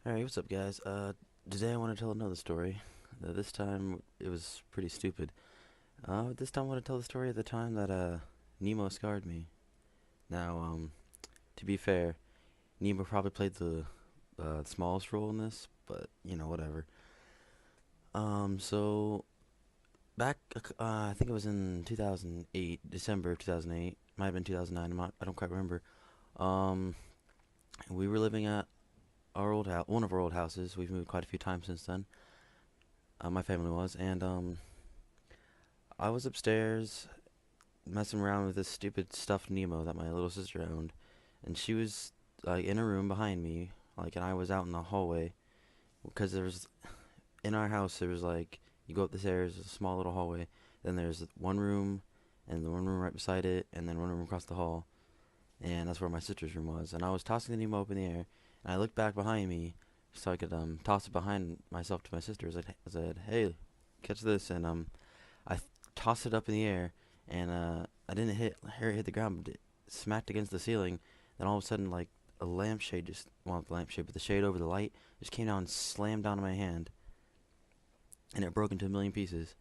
Alright, what's up, guys? Today I want to tell another story. This time it was pretty stupid. This time I want to tell the story of the time that, Nemo scarred me. Now, to be fair, Nemo probably played the, smallest role in this, but, whatever. So, back, I think it was in 2008, December of 2008, might have been 2009, I don't quite remember. Um, we were living at our old house, one of our old houses. We've moved quite a few times since then. My family was, and I was upstairs messing around with this stupid stuffed Nemo that my little sister owned, and she was like in a room behind me, like, and I was out in the hallway because there was in our house there was like you go up the stairs, a small little hallway, then there's one room, and the one room right beside it, and then one room across the hall, and that's where my sister's room was. And I was tossing the Nemo up in the air, and I looked back behind me so I could toss it behind myself to my sister. I said, "Hey, catch this!" And I tossed it up in the air, and I didn't hit the ground, but it smacked against the ceiling. Then all of a sudden, like a lampshade just, well, not the lampshade, but the shade over the light just came down and slammed down on my hand, and it broke into a million pieces.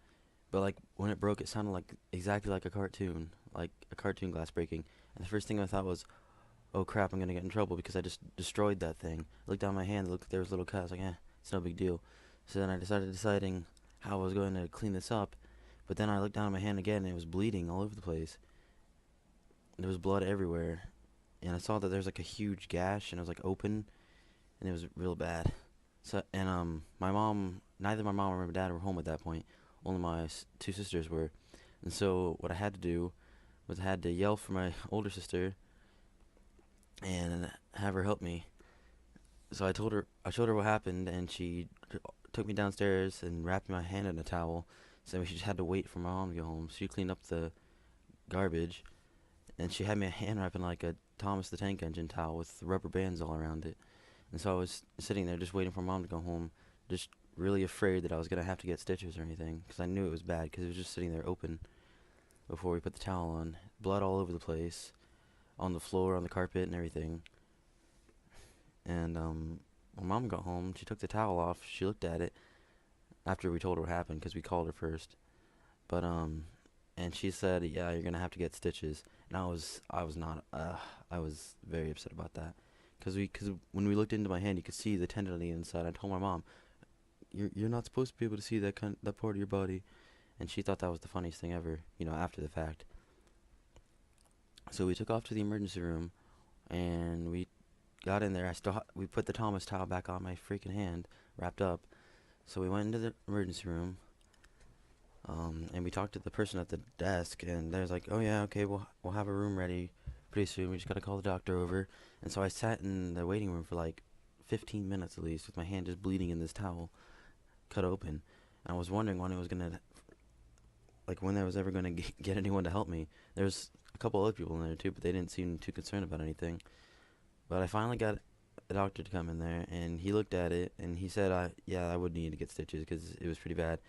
But like when it broke, it sounded like exactly like a cartoon glass breaking. And the first thing I thought was, "Oh crap, I'm gonna get in trouble because I just destroyed that thing." I looked down my hand, looked, there was a little cut. I was like, it's no big deal. So then I deciding how I was going to clean this up. But then I looked down at my hand again, and it was bleeding all over the place. There was blood everywhere, and I saw that there's like a huge gash, and it was like open, and it was real bad. So and neither my mom or my dad were home at that point. Only my two sisters were, and so what I had to do was I had to yell for my older sister and have her help me. So I showed her what happened, and she took me downstairs and wrapped my hand in a towel. So we just had to wait for my mom to get home. She cleaned up the garbage, and she had me a hand wrap in like a Thomas the Tank Engine towel with rubber bands all around it. And so I was sitting there just waiting for mom to go home, just really afraid that I was gonna have to get stitches or anything, because I knew it was bad because it was just sitting there open before we put the towel on, blood all over the place, on the floor, on the carpet, and everything. And when mom got home, she took the towel off. She looked at it after we told her what happened because we called her first. But and she said, "Yeah, you're gonna have to get stitches." And I was not, I was very upset about that, because when we looked into my hand, you could see the tendon on the inside. I told my mom, "You're not supposed to be able to see that part of your body," and she thought that was the funniest thing ever, after the fact. So we took off to the emergency room, and we got in there. We put the Thomas towel back on my freaking hand, wrapped up. So we went into the emergency room, and we talked to the person at the desk, and they was like, "Oh yeah, okay, we'll have a room ready pretty soon. We just gotta call the doctor over." And so I sat in the waiting room for like 15 minutes at least, with my hand just bleeding in this towel cut open. And I was wondering when I was ever gonna get anyone to help me. There's a couple other people in there too, but they didn't seem too concerned about anything. But I finally got a doctor to come in there, and he looked at it, and he said, yeah, I would need to get stitches because it was pretty bad."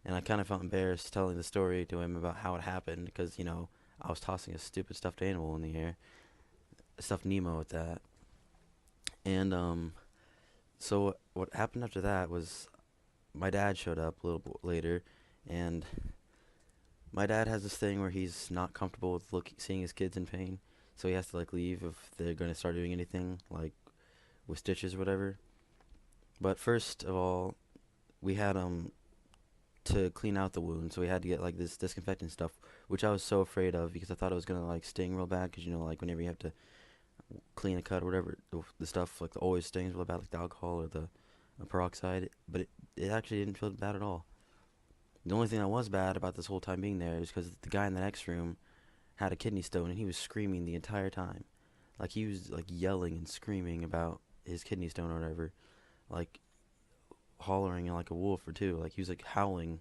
And I kind of felt embarrassed telling the story to him about how it happened because, I was tossing a stupid stuffed animal in the air, a stuffed Nemo at that. And so what happened after that was my dad showed up a little bit later, and my dad has this thing where he's not comfortable with seeing his kids in pain, so he has to like leave if they're gonna start doing anything like with stitches or whatever. But first of all, we had to clean out the wound, so we had to get like this disinfectant stuff, which I was so afraid of because I thought it was gonna like sting real bad. Because like whenever you have to clean a cut or whatever, the stuff like always stings real bad, like the alcohol or the peroxide. But it actually didn't feel bad at all. The only thing that was bad about this whole time being there is because the guy in the next room had a kidney stone, and he was screaming the entire time, like he was like yelling and screaming about his kidney stone or whatever, like hollering like a wolf or two, like he was like howling,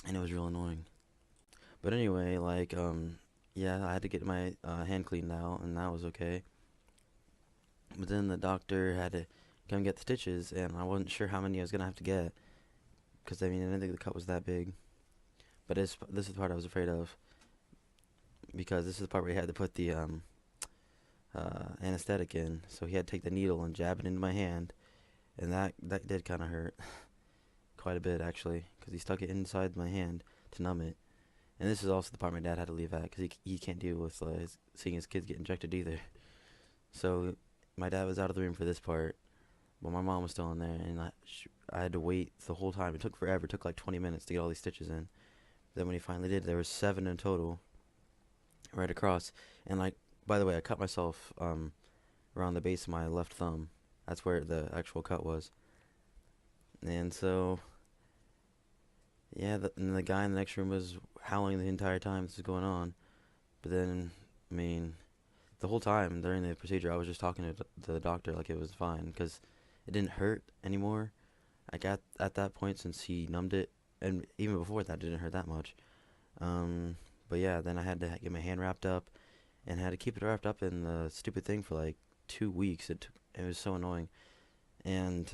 and it was real annoying. But anyway, like, yeah, I had to get my hand cleaned out, and that was okay. But then the doctor had to come get the stitches, and I wasn't sure how many I was gonna have to get, because I mean I didn't think the cut was that big. But this is the part I was afraid of, because this is the part where he had to put anesthetic in, so he had to take the needle and jab it into my hand, and that did kind of hurt quite a bit actually, because he stuck it inside my hand to numb it. And this is also the part my dad had to leave at, because he can't deal with seeing his kids get injected either. So my dad was out of the room for this part, but my mom was still in there, and I had to wait the whole time. It took forever. It took like 20 minutes to get all these stitches in. Then when he finally did, there was 7 in total, right across. And like, by the way, I cut myself around the base of my left thumb. That's where the actual cut was. And so, yeah, and the guy in the next room was howling the entire time this was going on. But then, I mean, the whole time during the procedure, I was just talking to the doctor like it was fine, because it didn't hurt anymore. Like at that point, since he numbed it, and even before that, it didn't hurt that much. Um, but yeah, then I had to get my hand wrapped up, and had to keep it wrapped up in the stupid thing for like 2 weeks. It was so annoying. And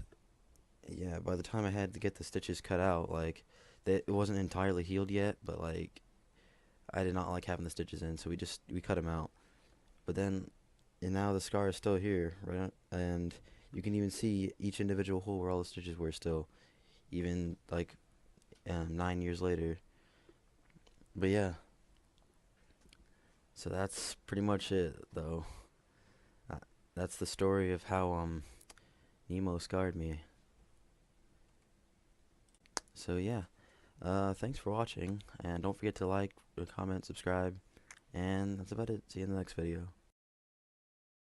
yeah, by the time I had to get the stitches cut out, like it wasn't entirely healed yet, but like I did not like having the stitches in, so we cut them out. But then, and now the scar is still here, right? And you can even see each individual hole where all the stitches were still, even like 9 years later. But yeah, so that's pretty much it, though. Uh, that's the story of how Nemo scarred me. So yeah, thanks for watching, and don't forget to like, comment, subscribe, and that's about it. See you in the next video.